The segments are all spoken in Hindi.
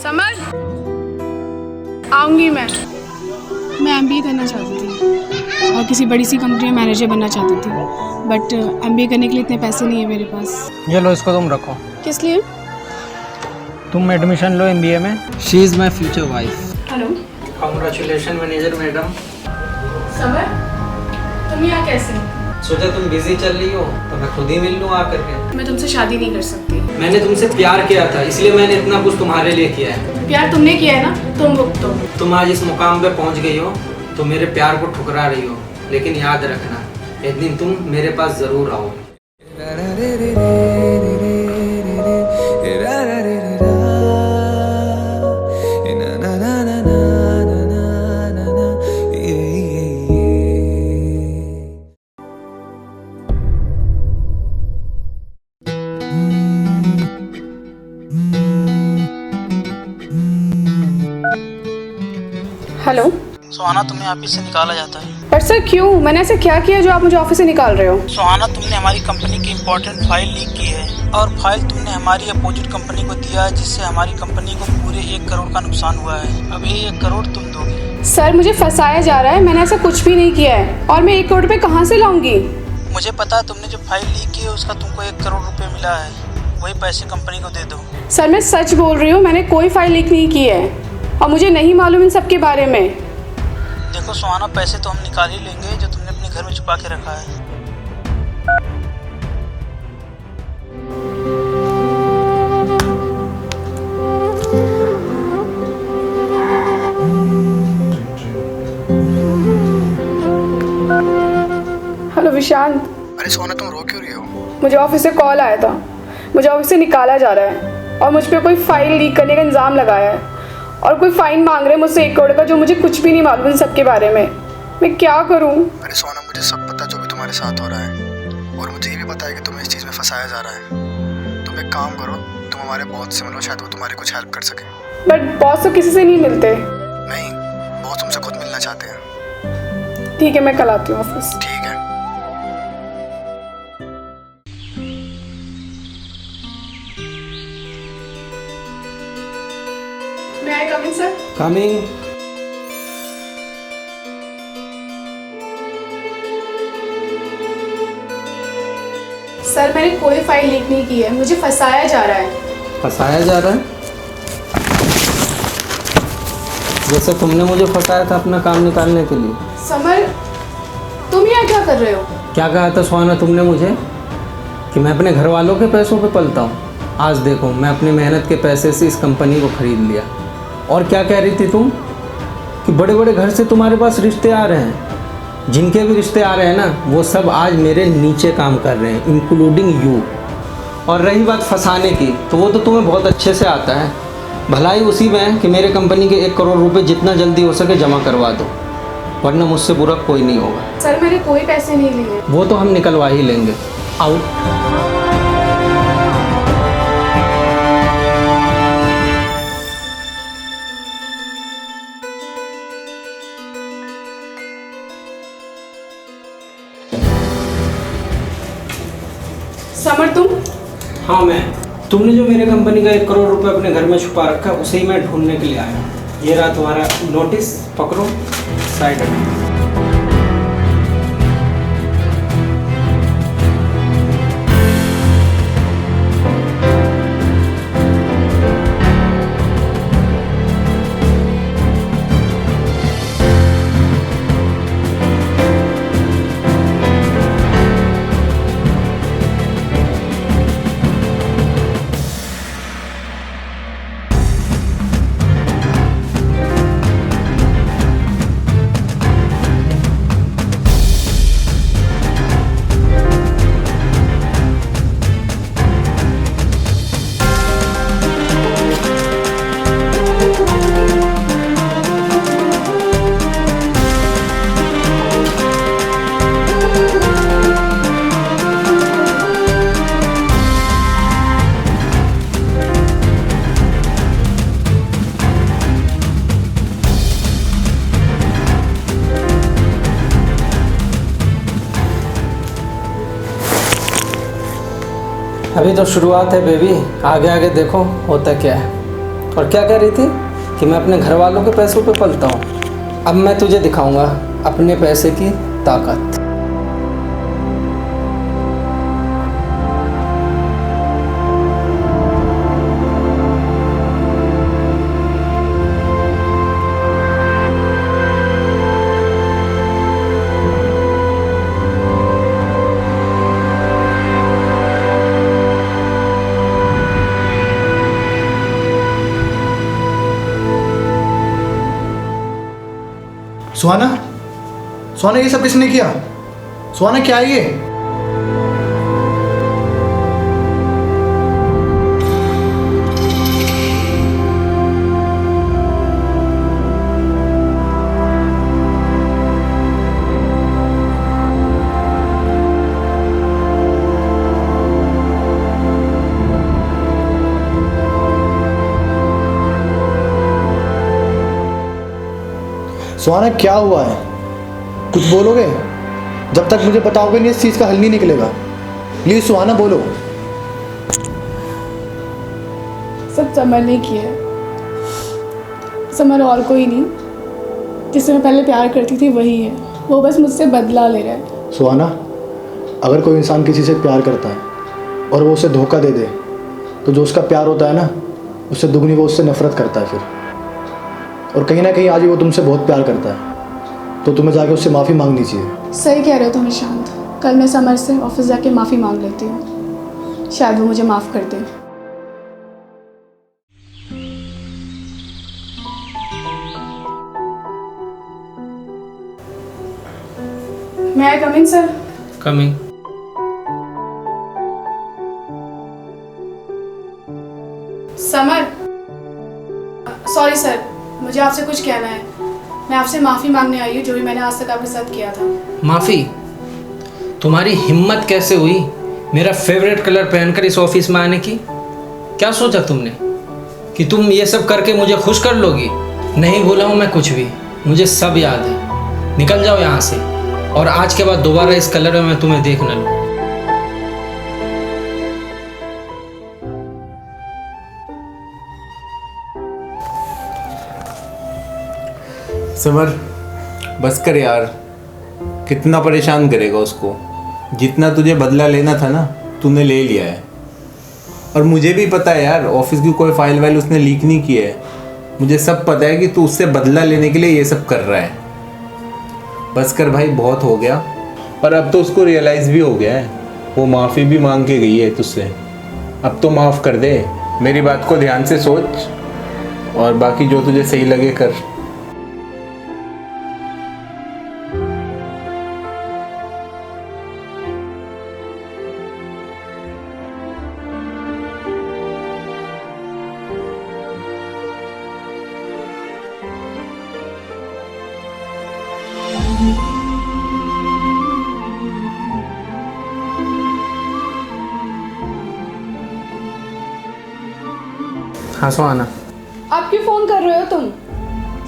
समर, आऊंगी मैं MBA करना चाहती थी और किसी बड़ी सी कंपनी में मैनेजर बनना चाहती थी, बट MBA करने के लिए इतने पैसे नहीं है मेरे पास। ये लो, इसको तुम रखो। किस लिए? तुम एडमिशन लो MBA में। She is my future wife. Hello, congratulation manager madam. Summer, तुम यहाँ कैसे? सोचा तुम बिजी चल रही हो तो मैं खुद ही मिल लूँ आकर के। मैं तुमसे शादी नहीं कर सकती। मैंने तुमसे प्यार किया था, इसलिए मैंने इतना कुछ तुम्हारे लिए किया है। प्यार तुमने किया है ना, तुम भुगतो। तुम आज इस मुकाम पे पहुंच गई हो तो मेरे प्यार को ठुकरा रही हो, लेकिन याद रखना एक दिन तुम मेरे पास जरूर आओगे। हेलो सुहाना, तुम्हें ऑफिस से निकाला जाता है। पर सर क्यों? मैंने ऐसे क्या किया जो आप मुझे ऑफिस से निकाल रहे हो? सुहाना, तुमने हमारी कंपनी की इम्पोर्टेंट फाइल लीक की है और फाइल तुमने हमारी अपोजिट कंपनी को दिया है, जिससे हमारी कंपनी को पूरे 1 करोड़ का नुकसान हुआ है। अब ये 1 करोड़ तुम दोगे। सर मुझे फंसाया जा रहा है, मैंने ऐसा कुछ भी नहीं किया है और मैं 1 करोड़ रुपए कहाँ से लाऊंगी? मुझे पता है, तुमने जो फाइल लीक की है उसका तुमको 1 करोड़ रुपए मिला है, वही पैसे कंपनी को दे दो। सर मैं सच बोल रही हूँ, मैंने कोई फाइल लीक नहीं की है और मुझे नहीं मालूम इन सब के बारे में। देखो सुहाना, पैसे तो हम निकाल ही लेंगे जो तुमने अपने घर में छुपा के रखा है। हेलो विशांत। अरे सोना, तुम रो क्यों रही हो? मुझे ऑफिस से कॉल आया था, मुझे ऑफिस से निकाला जा रहा है और मुझ पे कोई फाइल लीक करने का इल्ज़ाम लगाया है और कोई फाइन मांग रहे हैं मुझसे 1 करोड़ का, जो मुझे कुछ भी नहीं मालूम इन सब के बारे में। मैं क्या करूं? अरे सोना, मुझे सब पता जो भी तुम्हारे साथ हो रहा है और मुझे ये भी पता है कि तुम्हें इस चीज़ में फंसाया जा रहा है। तुम एक काम करो, तुम हमारे बॉस से मिलो, शायद वो तुम्हारी कुछ हेल्प कर सके। बट बॉस तो किसी से नहीं मिलते। नहीं, बॉस तुमसे खुद मिलना चाहते हैं। ठीक है, मैं कल आती हूँ ऑफिस। ठीक है। May I come in, sir? Coming. Sir मैंने कोई फाइल लीक नहीं की है, मुझे फंसाया जा रहा है। फंसाया जा रहा है? जैसे तुमने मुझे फंसाया था अपना काम निकालने के लिए। समर, तुम यहाँ क्या कर रहे हो? क्या कहा था सुहाना तुमने मुझे कि मैं अपने घर वालों के पैसों पे पलता हूँ? आज देखो, मैं अपनी मेहनत के पैसे से इस कंपनी को खरीद लिया। और क्या कह रही थी तुम कि बड़े बड़े घर से तुम्हारे पास रिश्ते आ रहे हैं। जिनके भी रिश्ते आ रहे हैं ना, वो सब आज मेरे नीचे काम कर रहे हैं, इंक्लूडिंग यू। और रही बात फंसाने की, तो वो तो तुम्हें बहुत अच्छे से आता है। भलाई उसी में है कि मेरे कंपनी के 1 करोड़ रुपए जितना जल्दी हो सके जमा करवा दो, वरना मुझसे बुरा कोई नहीं होगा। सर मैंने कोई पैसे नहीं लिए। वो तो हम निकलवा ही लेंगे। आउट। समर तुम? हाँ मैं। तुमने जो मेरे कंपनी का 1 करोड़ रुपए अपने घर में छुपा रखा, उसे ही मैं ढूंढने के लिए आया। ये रहा तुम्हारा नोटिस, पकड़ो, साइड हटो। अभी तो शुरुआत है बेबी, आगे आगे देखो होता क्या है। और क्या कह रही थी कि मैं अपने घर वालों के पैसों पे पलता हूँ। अब मैं तुझे दिखाऊंगा अपने पैसे की ताकत। सुहाना, सुहाना ये सब किसने किया? सुहाना क्या है ये? सुहाना क्या हुआ है? कुछ बोलोगे? जब तक मुझे बताओगे नहीं इस चीज़ का हल नहीं निकलेगा। प्लीज़ सुहाना बोलो। सब समर ने किया है। समर और कोई नहीं, जिससे मैं पहले प्यार करती थी वही है। वो बस मुझसे बदला ले रहा है। सुहाना, अगर कोई इंसान किसी से प्यार करता है और वो उसे धोखा दे दे तो जो उसका प्यार होता है ना, उससे दुगनी वो उससे नफरत करता है फिर। और कहीं ना कहीं आज भी वो तुमसे बहुत प्यार करता है, तो तुम्हें जाके उससे माफ़ी मांगनी चाहिए। सही कह रहे हो तुम ईशांत। कल मैं समर से ऑफिस जाके माफ़ी मांग लेती हूँ, शायद वो मुझे माफ़ कर दे। May I come in sir? Coming. समर, सॉरी सर, मुझे आपसे कुछ कहना है। मैं आपसे माफ़ी मांगने आई हूँ जो भी मैंने आज तक आपके साथ किया था। माफ़ी? तुम्हारी हिम्मत कैसे हुई मेरा फेवरेट कलर पहनकर इस ऑफिस में आने की? क्या सोचा तुमने कि तुम ये सब करके मुझे खुश कर लोगी? नहीं भूला हूँ मैं कुछ भी, मुझे सब याद है। निकल जाओ यहाँ से, और आज के बाद दोबारा इस कलर में मैं तुम्हें देख न लूँ। समर, बस कर यार, कितना परेशान करेगा उसको। जितना तुझे बदला लेना था ना, तूने ले लिया है। और मुझे भी पता है यार, ऑफिस की कोई फाइल वाइल उसने लीक नहीं की है। मुझे सब पता है कि तू उससे बदला लेने के लिए ये सब कर रहा है। बस कर भाई, बहुत हो गया। और अब तो उसको रियलाइज़ भी हो गया है, वो माफ़ी भी मांग के गई है तुझसे। अब तो माफ़ कर दे, मेरी बात को ध्यान से सोच, और बाकी जो तुझे सही लगे कर। हाँ सुहाना। आप क्यों फ़ोन कर रहे हो तुम?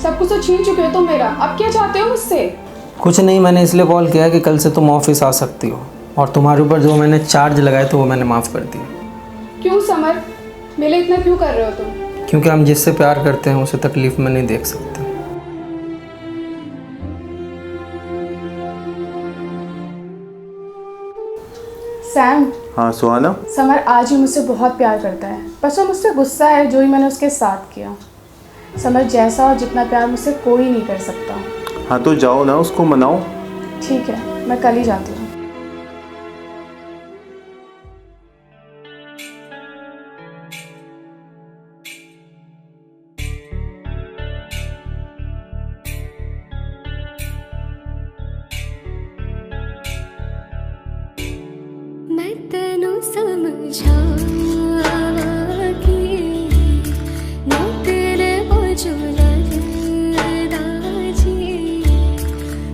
सब कुछ तो छीन चुके हो तुम मेरा। अब क्या चाहते हो मुझसे? कुछ नहीं, मैंने इसलिए कॉल किया कि कल से तुम ऑफिस आ सकती हो, और तुम्हारे ऊपर जो मैंने चार्ज लगाए थे वो मैंने माफ़ कर दिए। क्यों समर, मेरे लिए इतना क्यों कर रहे हो तुम? क्योंकि हम जिससे प्यार करते हैं उसे तकलीफ़ में नहीं देख सकते। सैम, हाँ सुहाना। समर आज ही मुझसे बहुत प्यार करता है, बस वो मुझसे गुस्सा है जो ही मैंने उसके साथ किया। समर जैसा और जितना प्यार मुझसे कोई नहीं कर सकता। हाँ तो जाओ ना, उसको मनाओ। ठीक है, मैं कल ही जाती हूँ। मैं तेनू समझावा कि ना तेरे बाजू लगदा जी।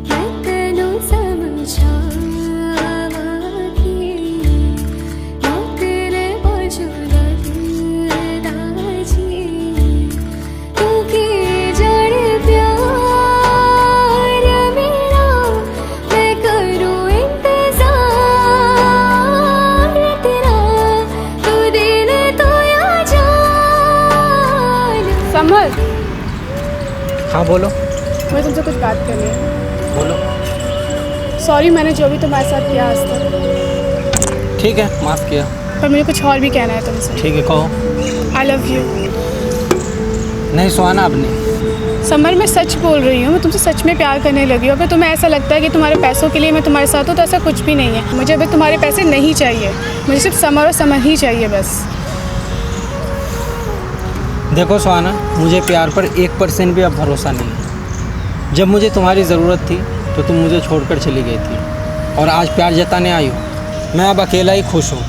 मैं तेनू समझावा समर, हाँ बोलो। मुझे तुमसे कुछ बात करनी है। बोलो। सॉरी मैंने जो भी तुम्हारे साथ किया आज तक, ठीक है, माफ़ किया। पर मुझे कुछ और भी कहना है तुमसे। ठीक है, कहो। I love you. नहीं सुहाना, अब नहीं। समर मैं सच बोल रही हूँ, मैं तुमसे सच में प्यार करने लगी हूँ। अगर तुम्हें ऐसा लगता है कि तुम्हारे पैसों के लिए मैं तुम्हारे साथ हूँ तो ऐसा कुछ भी नहीं है। मुझे अभी तुम्हारे पैसे नहीं चाहिए, मुझे सिर्फ समर और समर ही चाहिए बस। देखो सुहाना, मुझे प्यार पर 1% भी अब भरोसा नहीं है। जब मुझे तुम्हारी ज़रूरत थी तो तुम मुझे छोड़कर चली गई थी, और आज प्यार जताने आई हो। मैं अब अकेला ही खुश हूँ।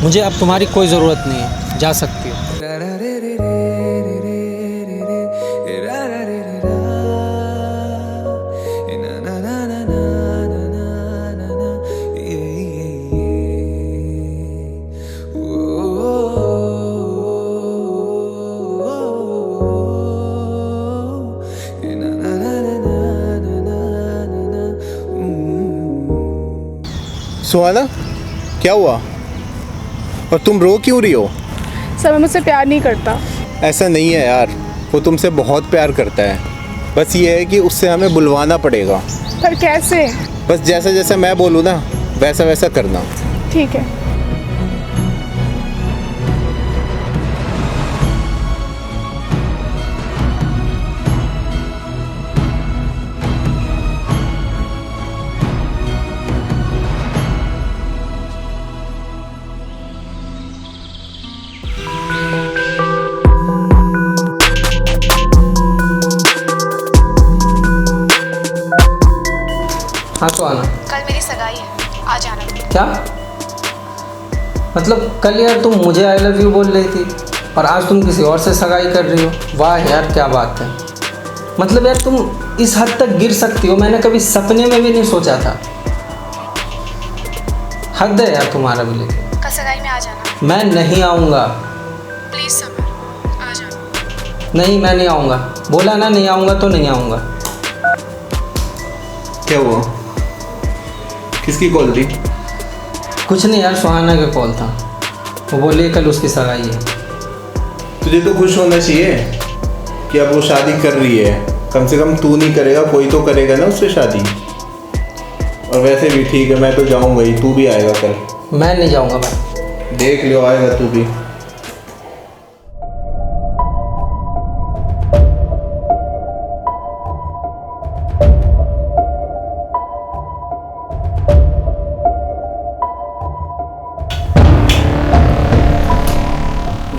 मुझे अब तुम्हारी कोई ज़रूरत नहीं है, जा सकती हो। सुहाना, क्या हुआ? और तुम रो क्यों रही हो? समर मुझसे प्यार नहीं करता। ऐसा नहीं है यार, वो तुमसे बहुत प्यार करता है। बस ये है कि उससे हमें बुलवाना पड़ेगा। पर कैसे? बस जैसा जैसा मैं बोलूँ ना, वैसा वैसा करना। ठीक है। हाँ सुहाना, कल मेरी सगाई है, आ जाना। क्या मतलब? कल यार तुम मुझे आई लव यू बोल रही थी और आज तुम किसी और से सगाई कर रही हो। वाह यार, क्या बात है। मतलब यार तुम इस हद तक गिर सकती हो, मैंने कभी सपने में भी नहीं सोचा था। हद है यार तुम्हारा भी। लेकिन कल सगाई में आ जाना। मैं नहीं आऊँगा। प्लीज़ समर, आ जाना। नहीं, मैं नहीं आऊँगा। बोला ना, नहीं आऊँगा तो नहीं आऊँगा। क्या हुआ? किसकी कॉल थी? कुछ नहीं यार, सुहाना का कॉल था। वो बोली कल उसकी सगाई है। तुझे तो खुश होना चाहिए कि अब वो शादी कर रही है। कम से कम तू नहीं करेगा, कोई तो करेगा ना उससे शादी। और वैसे भी ठीक है, मैं तो जाऊँगा ही, तू भी आएगा कल। मैं नहीं जाऊँगा भाई। देख लियो, आएगा तू भी।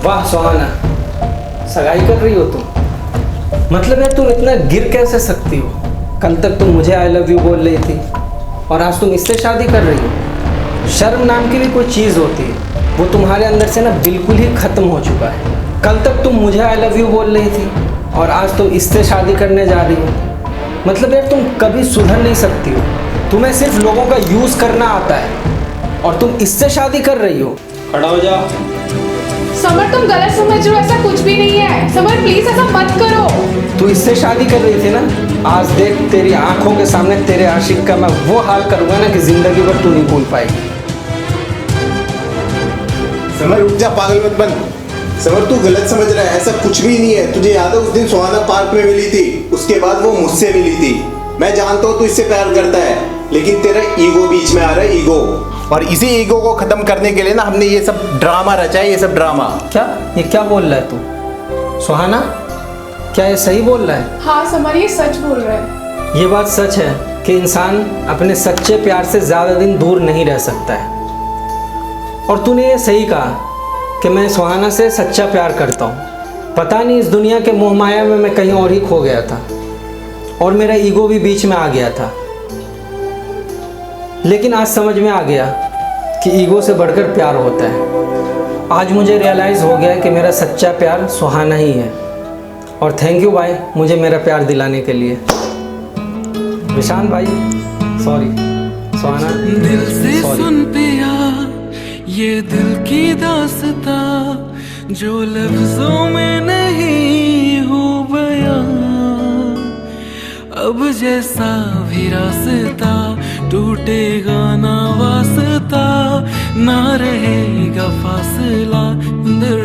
वाह सुहाना, सगाई कर रही हो तुम? मतलब यार तुम इतना गिर कैसे सकती हो? कल तक तुम मुझे आई लव यू बोल रही थी और आज तुम इससे शादी कर रही हो। शर्म नाम की भी कोई चीज़ होती है, वो तुम्हारे अंदर से ना बिल्कुल ही ख़त्म हो चुका है। कल तक तुम मुझे आई लव यू बोल रही थी और आज तुम इससे शादी करने जा रही हो। मतलब यार तुम कभी सुधर नहीं सकती हो। तुम्हें सिर्फ लोगों का यूज़ करना आता है और तुम इससे शादी कर रही हो। खड़ा हो जाओ। समर तुम गलत समझ रहे हो, ऐसा कुछ भी नहीं है। समर प्लीज ऐसा मत करो। तू इससे शादी कर रही थी ना, आज देख तेरी आंखों के सामने तेरे आशिक का मैं वो हाल करूंगा ना कि जिंदगी भर तू नहीं भूल पाएगी। समर रुक जा, पागल मत बन। समर तू गलत समझ रहा है, ऐसा कुछ भी नहीं है। तुझे याद है उस दिन सुहाना पार्क में मिली थी, उसके बाद वो मुझसे मिली थी। मैं जानता हूँ तू इससे प्यार करता है, लेकिन तेरा ईगो बीच में आ रहा है, ईगो। और इसी ईगो को खत्म करने के लिए ना हमने ये सब ड्रामा रचा है, ये सब ड्रामा। क्या ये क्या बोल रहा है तू? सुहाना, क्या ये सही बोल रहा है? हाँ समर, ये सच बोल रहा है। ये बात सच है कि इंसान अपने सच्चे प्यार से ज़्यादा दिन दूर नहीं रह सकता है। और तूने ये सही कहा कि मैं सुहाना से सच्चा प्यार करता हूँ। पता नहीं इस दुनिया के मोह माया में मैं कहीं और ही खो गया था और मेरा ईगो भी बीच में आ गया था। लेकिन आज समझ में आ गया कि ईगो से बढ़कर प्यार होता है। आज मुझे रियलाइज़ हो गया कि मेरा सच्चा प्यार सुहाना ही है। और थैंक यू भाई, मुझे मेरा प्यार दिलाने के लिए। विशान भाई, सॉरी। सुहाना, दिल से सॉरी। सुन पिया ये दिल की दास्ता, जो लफ्जों में नहीं हो बयां। अब जैसा भी रास्ता टूटेगा ना वास्ता, ना रहेगा फासला दिल